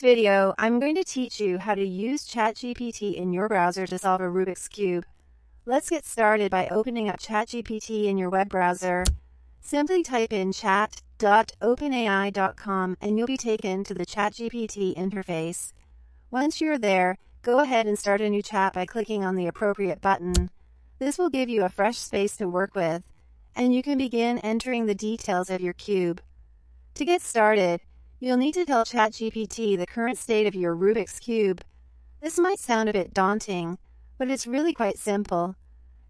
Video, I'm going to teach you how to use ChatGPT in your browser to solve a Rubik's Cube. Let's get started by opening up ChatGPT in your web browser. Simply type in chat.openai.com and you'll be taken to the ChatGPT interface. Once you're there, go ahead and start a new chat by clicking on the appropriate button. This will give you a fresh space to work with, and you can begin entering the details of your cube. To get started, you'll need to tell ChatGPT the current state of your Rubik's Cube. This might sound a bit daunting, but it's really quite simple.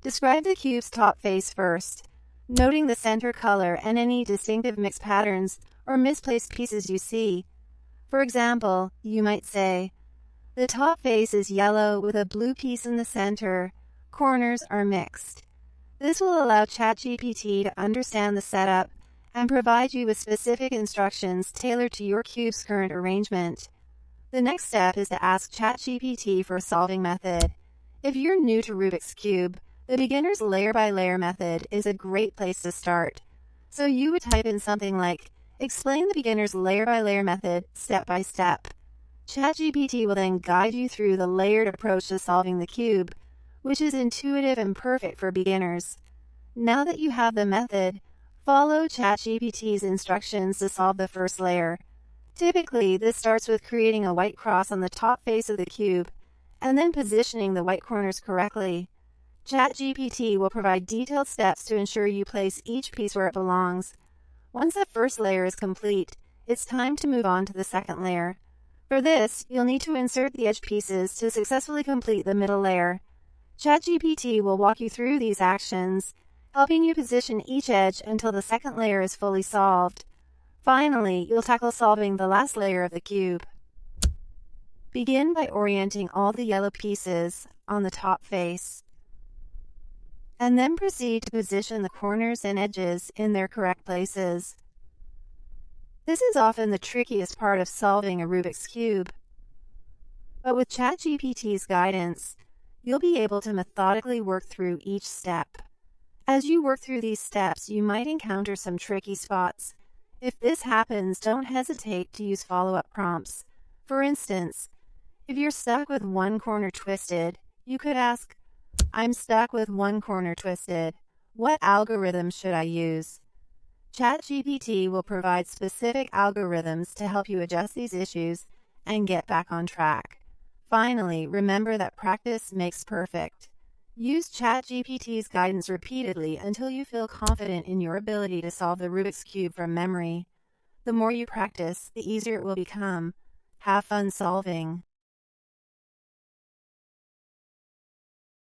Describe the cube's top face first, noting the center color and any distinctive mixed patterns or misplaced pieces you see. For example, you might say, the top face is yellow with a blue piece in the center. Corners are mixed. This will allow ChatGPT to understand the setup and provide you with specific instructions tailored to your cube's current arrangement. The next step is to ask ChatGPT for a solving method. If you're new to Rubik's Cube, the beginner's layer-by-layer method is a great place to start. So you would type in something like, explain the beginner's layer-by-layer method step by step. ChatGPT will then guide you through the layered approach to solving the cube, which is intuitive and perfect for beginners. Now that you have the method, follow ChatGPT's instructions to solve the first layer. Typically, this starts with creating a white cross on the top face of the cube, and then positioning the white corners correctly. ChatGPT will provide detailed steps to ensure you place each piece where it belongs. Once the first layer is complete, it's time to move on to the second layer. For this, you'll need to insert the edge pieces to successfully complete the middle layer. ChatGPT will walk you through these actions, helping you position each edge until the second layer is fully solved. Finally, you'll tackle solving the last layer of the cube. Begin by orienting all the yellow pieces on the top face, and then proceed to position the corners and edges in their correct places. This is often the trickiest part of solving a Rubik's Cube. But with ChatGPT's guidance, you'll be able to methodically work through each step. As you work through these steps, you might encounter some tricky spots. If this happens, don't hesitate to use follow-up prompts. For instance, if you're stuck with one corner twisted, you could ask, I'm stuck with one corner twisted. What algorithm should I use? ChatGPT will provide specific algorithms to help you adjust these issues and get back on track. Finally, remember that practice makes perfect. Use ChatGPT's guidance repeatedly until you feel confident in your ability to solve the Rubik's Cube from memory. The more you practice, the easier it will become. Have fun solving.